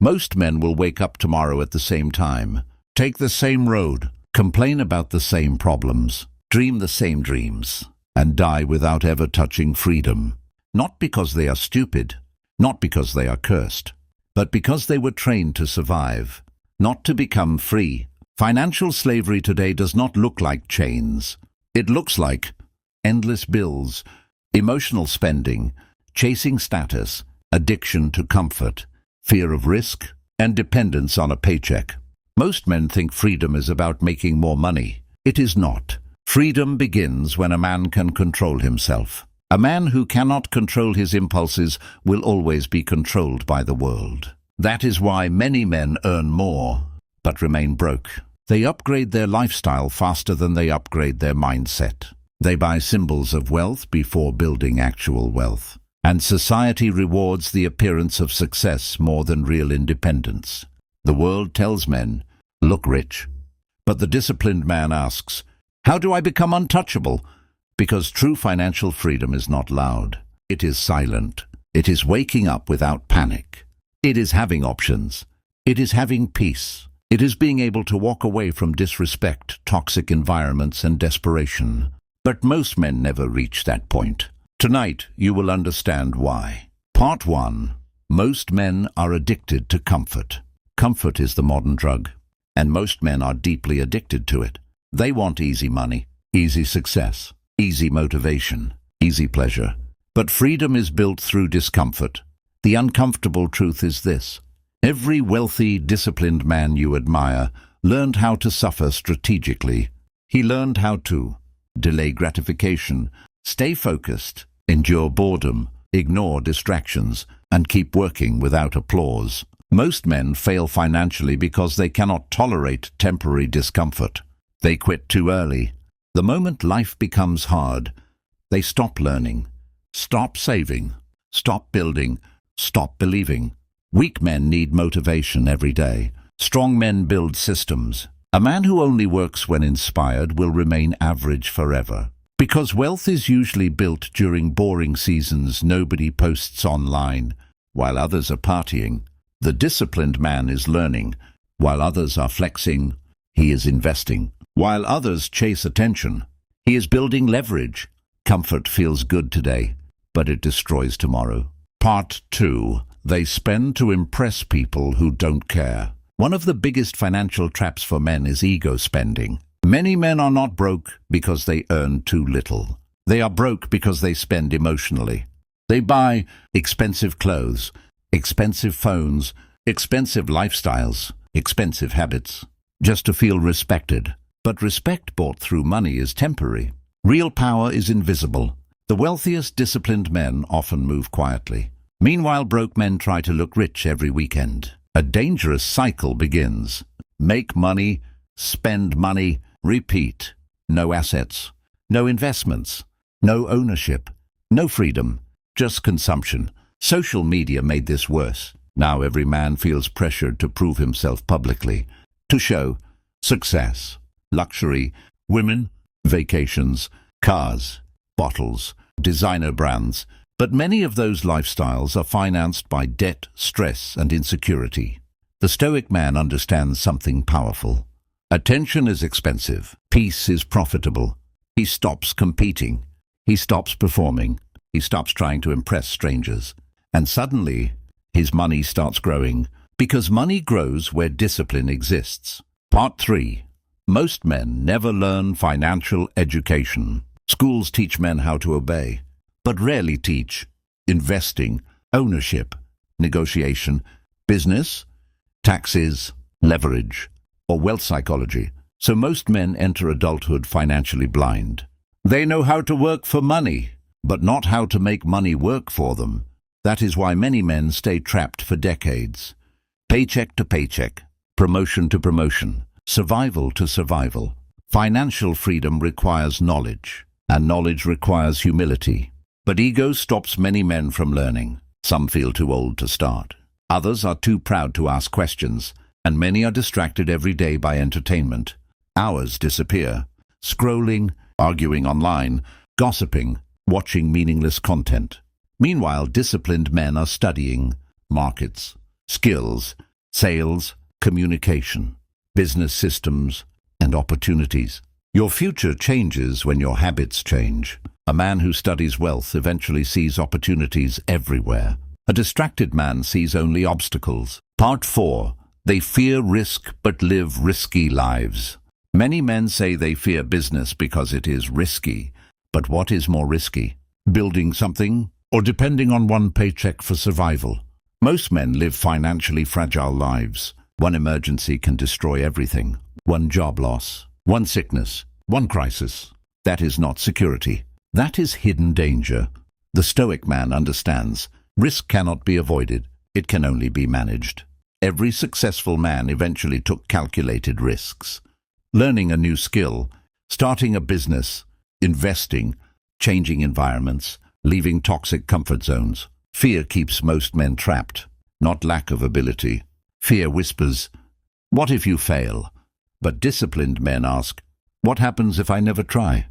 Most men will wake up tomorrow at the same time, take the same road, complain about the same problems, dream the same dreams, and die without ever touching freedom. Not because they are stupid, not because they are cursed, but because they were trained to survive, not to become free. Financial slavery today does not look like chains. It looks like endless bills, emotional spending, chasing status, addiction to comfort, fear of risk, and dependence on a paycheck. Most men think freedom is about making more money. It is not. Freedom begins when a man can control himself. A man who cannot control his impulses will always be controlled by the world. That is why many men earn more, but remain broke. They upgrade their lifestyle faster than they upgrade their mindset. They buy symbols of wealth before building actual wealth. And society rewards the appearance of success more than real independence. The world tells men, look rich. But the disciplined man asks, how do I become untouchable? Because true financial freedom is not loud. It is silent. It is waking up without panic. It is having options. It is having peace. It is being able to walk away from disrespect, toxic environments, and desperation. But most men never reach that point. Tonight, you will understand why. Part 1. Most men are addicted to comfort. Comfort is the modern drug, and most men are deeply addicted to it. They want easy money, easy success, easy motivation, easy pleasure. But freedom is built through discomfort. The uncomfortable truth is this. Every wealthy, disciplined man you admire learned how to suffer strategically. He learned how to delay gratification, stay focused, endure boredom, ignore distractions, and keep working without applause. Most men fail financially because they cannot tolerate temporary discomfort. They quit too early. The moment life becomes hard, they stop learning, stop saving, stop building, stop believing. Weak men need motivation every day. Strong men build systems. A man who only works when inspired will remain average forever. Because wealth is usually built during boring seasons nobody posts online, while others are partying. The disciplined man is learning. While others are flexing, he is investing. While others chase attention, he is building leverage. Comfort feels good today, but it destroys tomorrow. Part 2. They spend to impress people who don't care. One of the biggest financial traps for men is ego spending. Many men are not broke because they earn too little. They are broke because they spend emotionally. They buy expensive clothes, expensive phones, expensive lifestyles, expensive habits, just to feel respected. But respect bought through money is temporary. Real power is invisible. The wealthiest, disciplined men often move quietly. Meanwhile, broke men try to look rich every weekend. A dangerous cycle begins. Make money, spend money, repeat. No assets, no investments, no ownership, no freedom, just consumption. Social media made this worse. Now every man feels pressured to prove himself publicly, to show success, luxury, women, vacations, cars, bottles, designer brands. But many of those lifestyles are financed by debt, stress, and insecurity. The stoic man understands something powerful. Attention is expensive. Peace is profitable. He stops competing. He stops performing. He stops trying to impress strangers. And suddenly, his money starts growing, because money grows where discipline exists. Part 3. Most men never learn financial education. Schools teach men how to obey, but rarely teach investing, ownership, negotiation, business, taxes, leverage, or wealth psychology. So most men enter adulthood financially blind. They know how to work for money, but not how to make money work for them. That is why many men stay trapped for decades. Paycheck to paycheck, promotion to promotion, survival to survival. Financial freedom requires knowledge, and knowledge requires humility. But ego stops many men from learning. Some feel too old to start. Others are too proud to ask questions, and many are distracted every day by entertainment. Hours disappear, scrolling, arguing online, gossiping, watching meaningless content. Meanwhile, disciplined men are studying markets, skills, sales, communication, business systems, and opportunities. Your future changes when your habits change. A man who studies wealth eventually sees opportunities everywhere. A distracted man sees only obstacles. Part 4. They fear risk but live risky lives. Many men say they fear business because it is risky. But what is more risky? Building something or depending on one paycheck for survival? Most men live financially fragile lives. One emergency can destroy everything. One job loss, one sickness, one crisis. That is not security. That is hidden danger. The Stoic man understands. Risk cannot be avoided. It can only be managed. Every successful man eventually took calculated risks. Learning a new skill, starting a business, investing, changing environments, leaving toxic comfort zones. Fear keeps most men trapped, not lack of ability. Fear whispers, "What if you fail?" But disciplined men ask, "What happens if I never try?"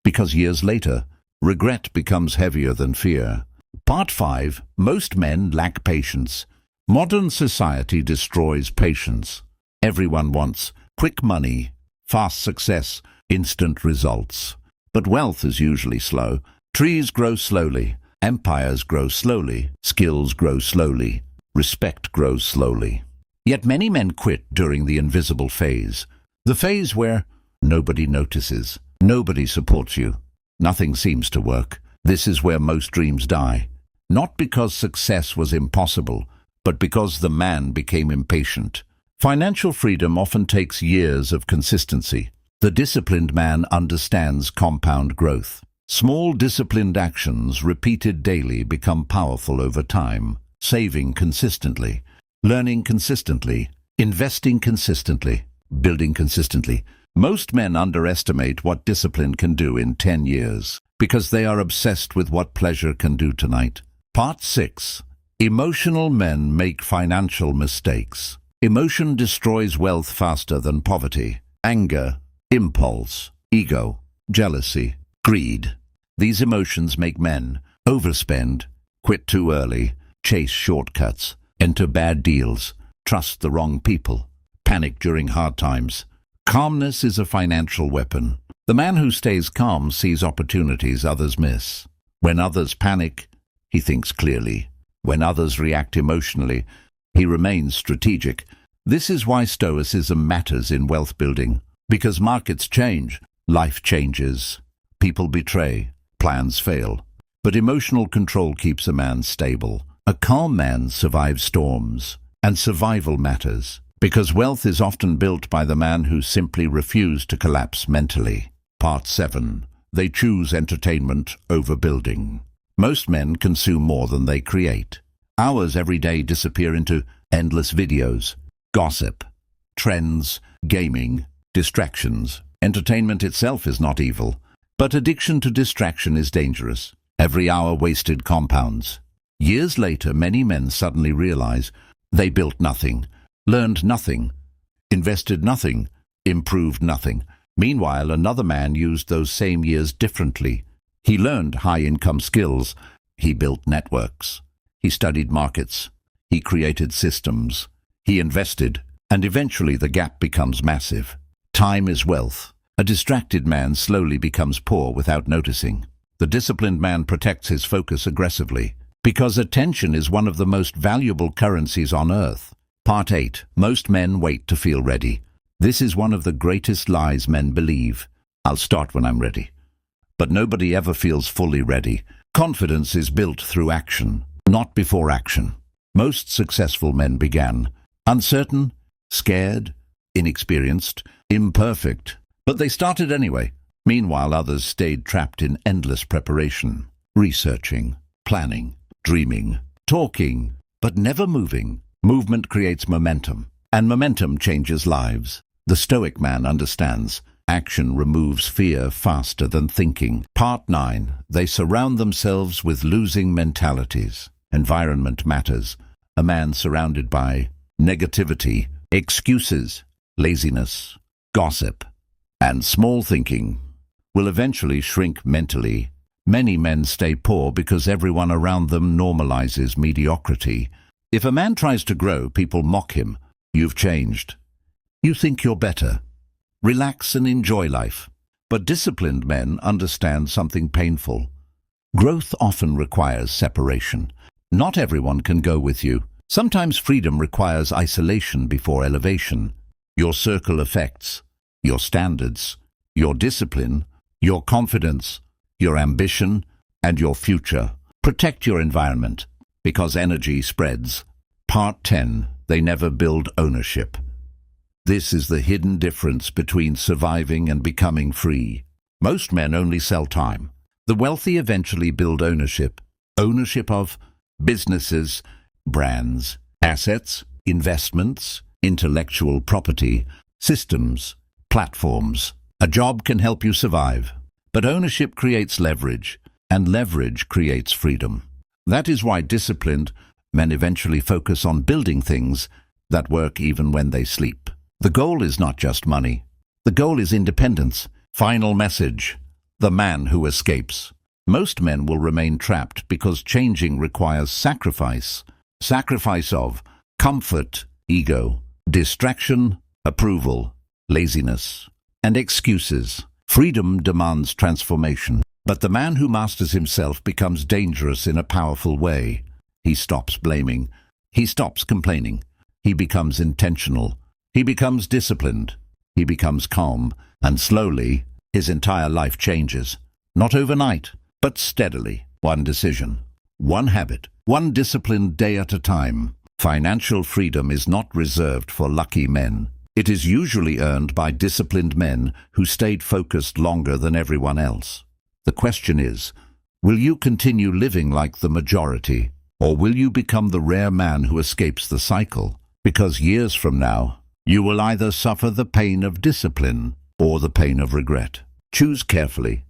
Because years later, regret becomes heavier than fear. Part 5. Most men lack patience. Modern society destroys patience. Everyone wants quick money, fast success, instant results. But wealth is usually slow. Trees grow slowly. Empires grow slowly. Skills grow slowly. Respect grows slowly. Yet many men quit during the invisible phase. The phase where nobody notices, nobody supports you, nothing seems to work. This is where most dreams die. Not because success was impossible, but because the man became impatient. Financial freedom often takes years of consistency. The disciplined man understands compound growth. Small disciplined actions repeated daily become powerful over time. Saving consistently, learning consistently, investing consistently, building consistently. Most men underestimate what discipline can do in 10 years because they are obsessed with what pleasure can do tonight. Part 6. Emotional men make financial mistakes. Emotion destroys wealth faster than poverty. Anger, impulse, ego, jealousy, greed. These emotions make men overspend, quit too early, chase shortcuts, enter bad deals, trust the wrong people, panic during hard times. Calmness is a financial weapon. The man who stays calm sees opportunities others miss. When others panic, he thinks clearly. When others react emotionally, he remains strategic. This is why Stoicism matters in wealth building. Because markets change, life changes, people betray, plans fail. But emotional control keeps a man stable. A calm man survives storms, and survival matters, because wealth is often built by the man who simply refused to collapse mentally. Part 7. They choose entertainment over building. Most men consume more than they create. Hours every day disappear into endless videos, gossip, trends, gaming, distractions. Entertainment itself is not evil, but addiction to distraction is dangerous. Every hour wasted compounds. Years later, many men suddenly realize they built nothing, learned nothing, invested nothing, improved nothing. Meanwhile, another man used those same years differently. He learned high-income skills. He built networks. He studied markets. He created systems. He invested, and eventually the gap becomes massive. Time is wealth. A distracted man slowly becomes poor without noticing. The disciplined man protects his focus aggressively, because attention is one of the most valuable currencies on earth. Part 8. Most men wait to feel ready. This is one of the greatest lies men believe. I'll start when I'm ready. But nobody ever feels fully ready. Confidence is built through action, not before action. Most successful men began uncertain, scared, inexperienced, imperfect, but they started anyway. Meanwhile, others stayed trapped in endless preparation, researching, planning, dreaming, talking, but never moving. Movement creates momentum, and momentum changes lives. The Stoic man understands action removes fear faster than thinking. Part 9. They surround themselves with losing mentalities. Environment matters. A man surrounded by negativity, excuses, laziness, gossip, and small thinking will eventually shrink mentally. Many men stay poor because everyone around them normalizes mediocrity. If a man tries to grow, people mock him. You've changed. You think you're better. Relax and enjoy life. But disciplined men understand something painful. Growth often requires separation. Not everyone can go with you. Sometimes freedom requires isolation before elevation. Your circle affects your standards, your discipline, your confidence, your ambition, and your future. Protect your environment, because energy spreads. Part 10. They never build ownership. This is the hidden difference between surviving and becoming free. Most men only sell time. The wealthy eventually build ownership. Ownership of businesses, brands, assets, investments, intellectual property, systems, platforms. A job can help you survive, but ownership creates leverage, and leverage creates freedom. That is why disciplined men eventually focus on building things that work even when they sleep. The goal is not just money. The goal is independence. Final message: the man who escapes. Most men will remain trapped because changing requires sacrifice. Sacrifice of comfort, ego, distraction, approval, laziness, and excuses. Freedom demands transformation. But the man who masters himself becomes dangerous in a powerful way. He stops blaming. He stops complaining. He becomes intentional. He becomes disciplined. He becomes calm. And slowly, his entire life changes. Not overnight, but steadily. One decision, one habit, one disciplined day at a time. Financial freedom is not reserved for lucky men. It is usually earned by disciplined men who stayed focused longer than everyone else. The question is, will you continue living like the majority, or will you become the rare man who escapes the cycle? Because years from now, you will either suffer the pain of discipline or the pain of regret. Choose carefully.